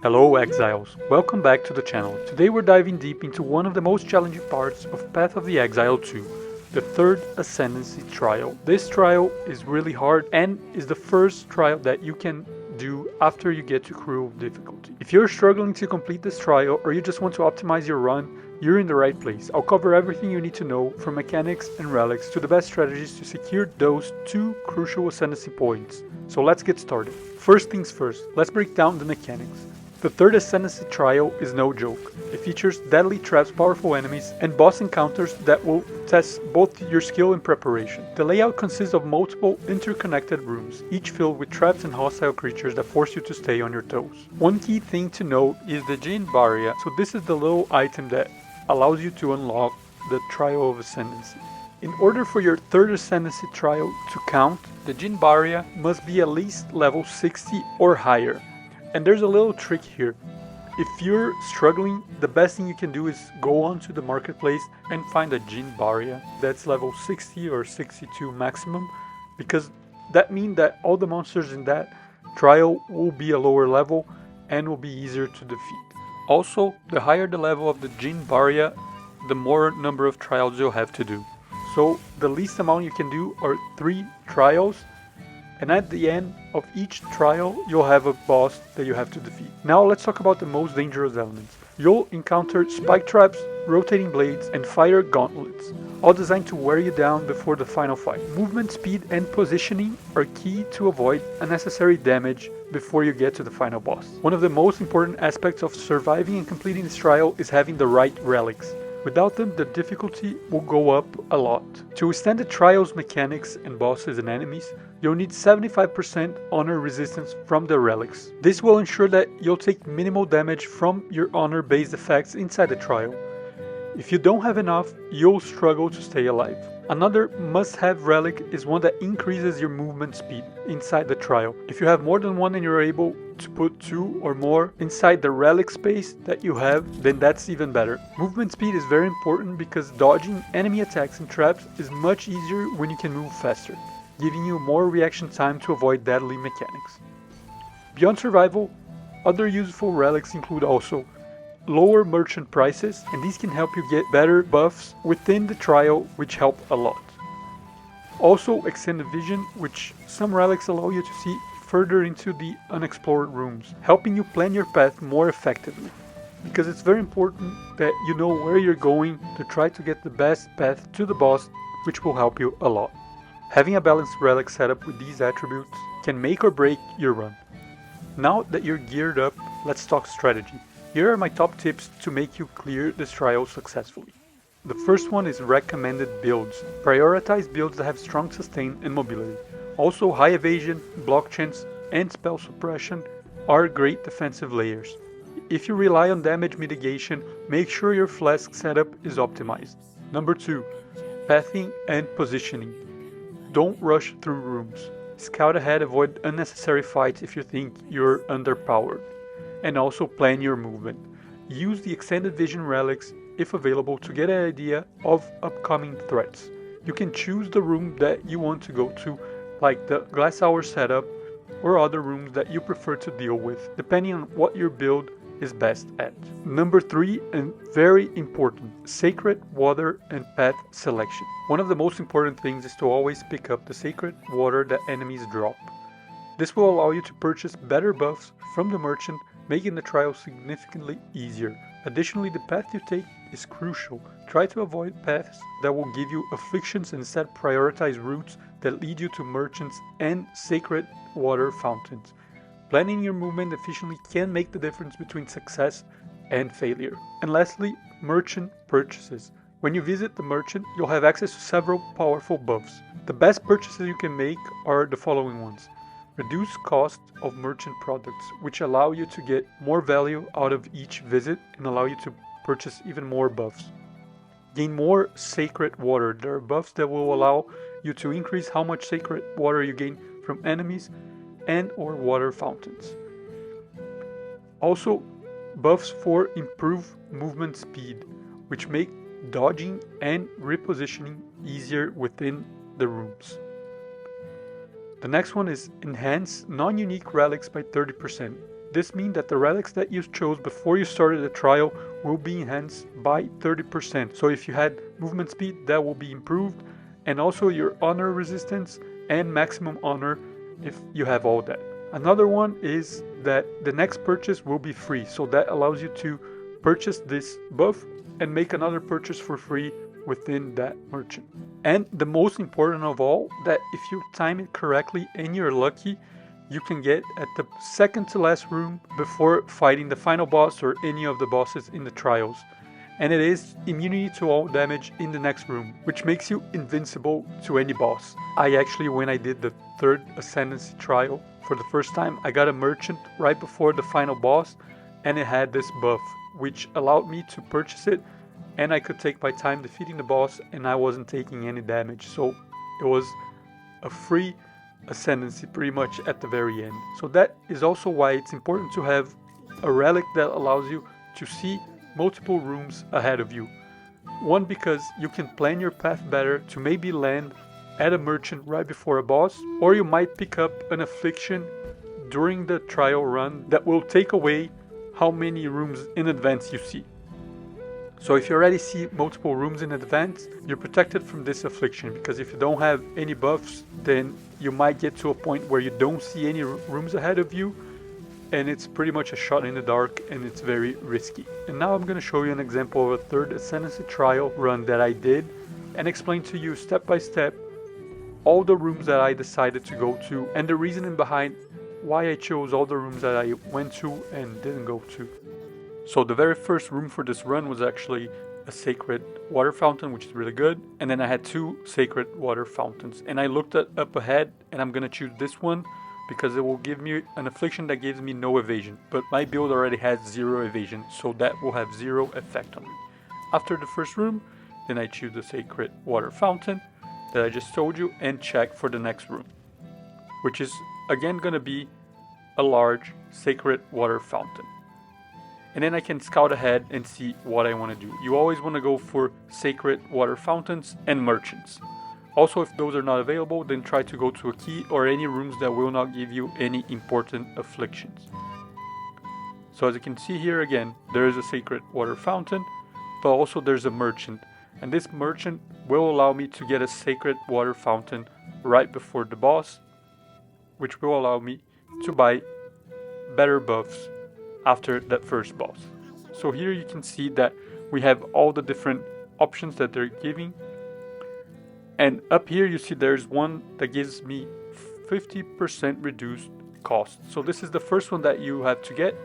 Hello Exiles, welcome back to the channel. Today we're diving deep into one of the most challenging parts of Path of the Exile 2, the Third Ascendancy Trial. This trial is really hard and is the first trial that you can do after you get to cruel difficulty. If you're struggling to complete this trial or you just want to optimize your run, you're in the right place. I'll cover everything you need to know, from mechanics and relics to the best strategies to secure those two crucial ascendancy points. So let's get started. First things first, let's break down the mechanics. The Third Ascendancy Trial is no joke. It features deadly traps, powerful enemies, and boss encounters that will test both your skill and preparation. The layout consists of multiple interconnected rooms, each filled with traps and hostile creatures that force you to stay on your toes. One key thing to note is the Djinn Barya, so this is the little item that allows you to unlock the Trial of Ascendancy. In order for your Third Ascendancy Trial to count, the Djinn Barya must be at least level 60 or higher. And there's a little trick here. If you're struggling, the best thing you can do is go onto the marketplace and find a Djinn Barya that's level 60 or 62 maximum, because that means that all the monsters in that trial will be a lower level and will be easier to defeat. Also, the higher the level of the Djinn Barya, the more number of trials you'll have to do. So the least amount you can do are 3 trials, and at the end of each trial you'll have a boss that you have to defeat. Now let's talk about the most dangerous elements. You'll encounter spike traps, rotating blades, and fire gauntlets, all designed to wear you down before the final fight. Movement speed and positioning are key to avoid unnecessary damage before you get to the final boss. One of the most important aspects of surviving and completing this trial is having the right relics. Without them, the difficulty will go up a lot. To withstand the trial's mechanics and bosses and enemies, you'll need 75% honor resistance from the relics. This will ensure that you'll take minimal damage from your honor-based effects inside the trial. If you don't have enough, you'll struggle to stay alive. Another must-have relic is one that increases your movement speed inside the trial. If you have more than one and you're able to put 2 or more inside the relic space that you have, then that's even better. Movement speed is very important because dodging enemy attacks and traps is much easier when you can move faster, giving you more reaction time to avoid deadly mechanics. Beyond survival, other useful relics include also lower merchant prices, and these can help you get better buffs within the trial, which help a lot. Also extended vision, which some relics allow you to see further into the unexplored rooms, helping you plan your path more effectively. Because it's very important that you know where you're going to try to get the best path to the boss, which will help you a lot. Having a balanced relic setup with these attributes can make or break your run. Now that you're geared up, let's talk strategy. Here are my top tips to make you clear this trial successfully. The first one is recommended builds. Prioritize builds that have strong sustain and mobility. Also, high evasion, block chance, and spell suppression are great defensive layers. If you rely on damage mitigation, make sure your flask setup is optimized. Number 2, pathing and positioning. Don't rush through rooms. Scout ahead, avoid unnecessary fights if you think you're underpowered. And also plan your movement. Use the extended vision relics if available to get an idea of upcoming threats. You can choose the room that you want to go to, like the glass hour setup, or other rooms that you prefer to deal with, depending on what your build is best at. Number 3, and very important, sacred water and path selection. One of the most important things is to always pick up the sacred water that enemies drop. This will allow you to purchase better buffs from the merchant, making the trial significantly easier. Additionally, the path you take is crucial. Try to avoid paths that will give you afflictions and instead prioritize routes that lead you to merchants and sacred water fountains. Planning your movement efficiently can make the difference between success and failure. And lastly, merchant purchases. When you visit the merchant, you'll have access to several powerful buffs. The best purchases you can make are the following ones. Reduce cost of merchant products, which allow you to get more value out of each visit and allow you to purchase even more buffs. Gain more sacred water. There are buffs that will allow you to increase how much sacred water you gain from enemies and or water fountains. Also, buffs for improved movement speed, which make dodging and repositioning easier within the rooms. The next one is enhance non-unique relics by 30%. This means that the relics that you chose before you started the trial will be enhanced by 30%. So if you had movement speed, that will be improved, and also your honor resistance and maximum honor if you have all that. Another one is that the next purchase will be free, so that allows you to purchase this buff and make another purchase for free within that merchant. And the most important of all, that if you time it correctly and you're lucky, you can get at the second to last room before fighting the final boss or any of the bosses in the trials. And it is immunity to all damage in the next room, which makes you invincible to any boss. I actually, when I did the Third Ascendancy Trial for the first time, I got a merchant right before the final boss, and it had this buff, which allowed me to purchase it, and I could take my time defeating the boss, and I wasn't taking any damage. So it was a free ascendancy pretty much at the very end. So that is also why it's important to have a relic that allows you to see multiple rooms ahead of you. One, because you can plan your path better to maybe land at a merchant right before a boss, or you might pick up an affliction during the trial run that will take away how many rooms in advance you see. So if you already see multiple rooms in advance, you're protected from this affliction, because if you don't have any buffs, then you might get to a point where you don't see any rooms ahead of you, and it's pretty much a shot in the dark, and it's very risky. And now I'm going to show you an example of a Third Ascendancy Trial run that I did, and explain to you step by step all the rooms that I decided to go to, and the reasoning behind why I chose all the rooms that I went to and didn't go to. So the very first room for this run was actually a sacred water fountain, which is really good, and then I had 2 sacred water fountains, and I looked up ahead, and I'm going to choose this one because it will give me an affliction that gives me no evasion, but my build already has 0 evasion, so that will have 0 effect on me. After the first room, then I choose the sacred water fountain that I just told you and check for the next room, which is again going to be a large sacred water fountain. And then I can scout ahead and see what I want to do. You always want to go for sacred water fountains and merchants. Also, if those are not available, then try to go to a key or any rooms that will not give you any important afflictions. So as you can see here again, there is a sacred water fountain, but also there's a merchant. And this merchant will allow me to get a sacred water fountain right before the boss, which will allow me to buy better buffs after that first boss. So here you can see that we have all the different options that they're giving. And up here you see there's one that gives me 50% reduced cost. So this is the first one that you have to get,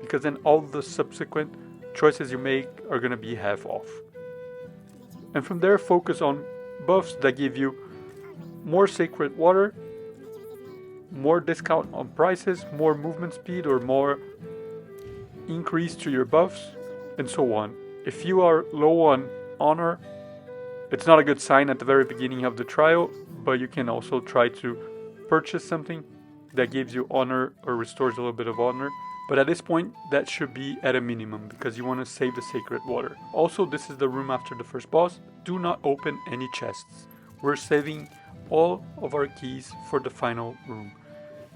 because then all the subsequent choices you make are going to be half off. And from there, focus on buffs that give you more sacred water, more discount on prices, more movement speed, or more increase to your buffs, and so on. If you are low on honor, it's not a good sign at the very beginning of the trial, but you can also try to purchase something that gives you honor or restores a little bit of honor. But at this point, that should be at a minimum, because you want to save the sacred water. Also, this is the room after the first boss. Do not open any chests. We're saving all of our keys for the final room.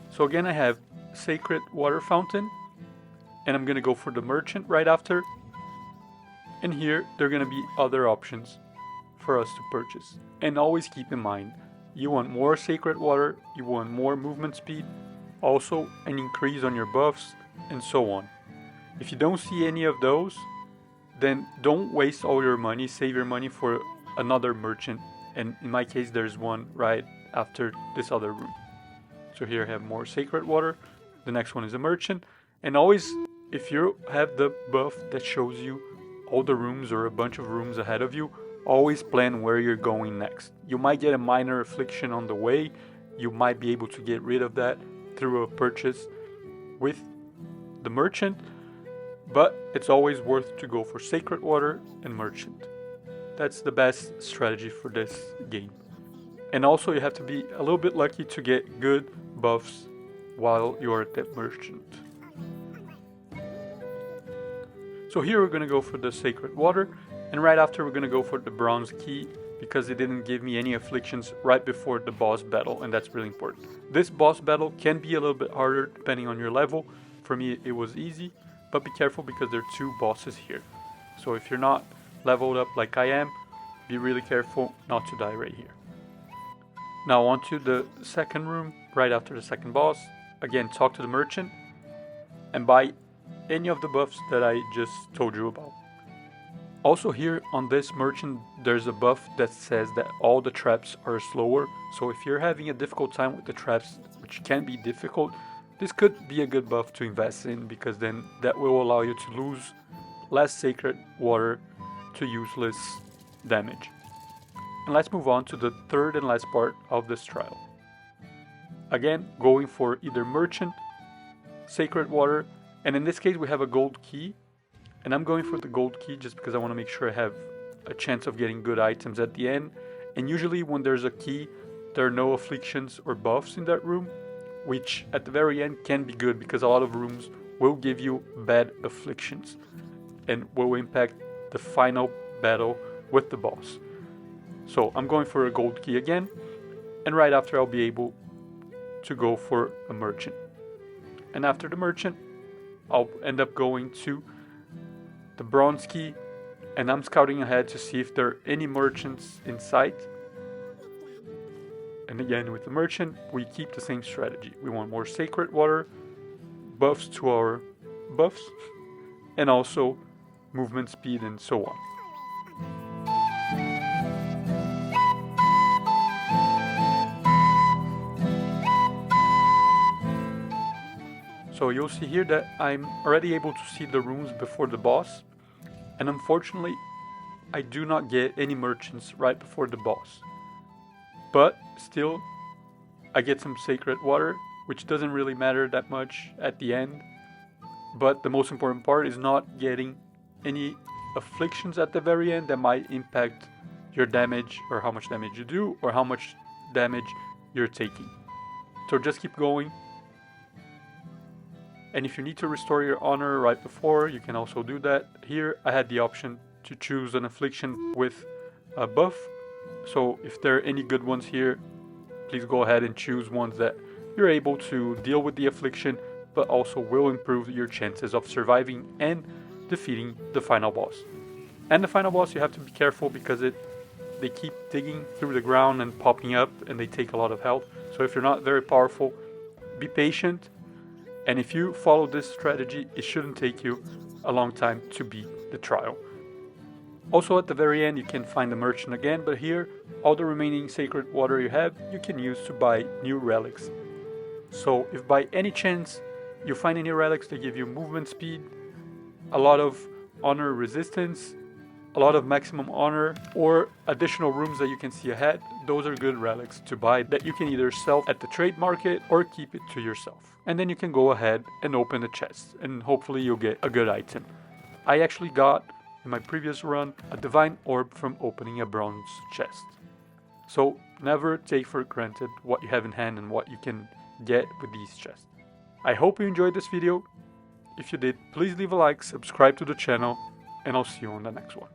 So again, I have sacred water fountain, and I'm going to go for the merchant right after. And here, there are going to be other options for us to purchase. And always keep in mind, you want more sacred water, you want more movement speed, also an increase on your buffs, and so on. If you don't see any of those, then don't waste all your money. Save your money for another merchant, and in my case there's one right after this other room. So here I have more sacred water, the next one is a merchant, and always, if you have the buff that shows you all the rooms or a bunch of rooms ahead of you, always plan where you're going next. You might get a minor affliction on the way, you might be able to get rid of that through a purchase with the merchant, but it's always worth to go for sacred water and merchant. That's the best strategy for this game. And also you have to be a little bit lucky to get good buffs while you're at that merchant. So here we're going to go for the sacred water, and right after we're going to go for the bronze key, because it didn't give me any afflictions right before the boss battle, and that's really important. This boss battle can be a little bit harder depending on your level, For me it was easy, but be careful because there are 2 bosses here. So if you're not leveled up like I am, be really careful not to die right here. Now on to the second room, right after the second boss. Again, talk to the merchant and buy any of the buffs that I just told you about. Also here on this merchant, there's a buff that says that all the traps are slower. So if you're having a difficult time with the traps, which can be difficult, this could be a good buff to invest in, because then that will allow you to lose less sacred water to useless damage. And let's move on to the third and last part of this trial. Again, going for either merchant, sacred water, and in this case we have a gold key. And I'm going for the gold key just because I want to make sure I have a chance of getting good items at the end. And usually when there's a key, there are no afflictions or buffs in that room, which at the very end can be good because a lot of rooms will give you bad afflictions and will impact the final battle with the boss. So I'm going for a gold key again, and right after I'll be able to go for a merchant. And after the merchant, I'll end up going to the bronze key, and I'm scouting ahead to see if there are any merchants in sight. And again, with the merchant, we keep the same strategy. We want more sacred water, buffs to our buffs, and also movement speed and so on. So you'll see here that I'm already able to see the rooms before the boss, and unfortunately I do not get any merchants right before the boss. But still, I get some sacred water, which doesn't really matter that much at the end. But the most important part is not getting any afflictions at the very end that might impact your damage, or how much damage you do, or how much damage you're taking. So just keep going. And if you need to restore your honor right before, you can also do that. Here I had the option to choose an affliction with a buff. So if there are any good ones here, please go ahead and choose ones that you're able to deal with the affliction, but also will improve your chances of surviving and defeating the final boss. And the final boss, you have to be careful because they keep digging through the ground and popping up, and they take a lot of health. So if you're not very powerful, be patient. And if you follow this strategy, it shouldn't take you a long time to beat the trial. Also at the very end you can find the merchant again, but here all the remaining sacred water you have you can use to buy new relics. So if by any chance you find any relics that give you movement speed, a lot of honor resistance, a lot of maximum honor, or additional rooms that you can see ahead, those are good relics to buy that you can either sell at the trade market or keep it to yourself. And then you can go ahead and open the chest, and hopefully you'll get a good item. I actually got, in my previous run, a divine orb from opening a bronze chest. So never take for granted what you have in hand and what you can get with these chests. I hope you enjoyed this video. If you did, please leave a like, subscribe to the channel, and I'll see you on the next one.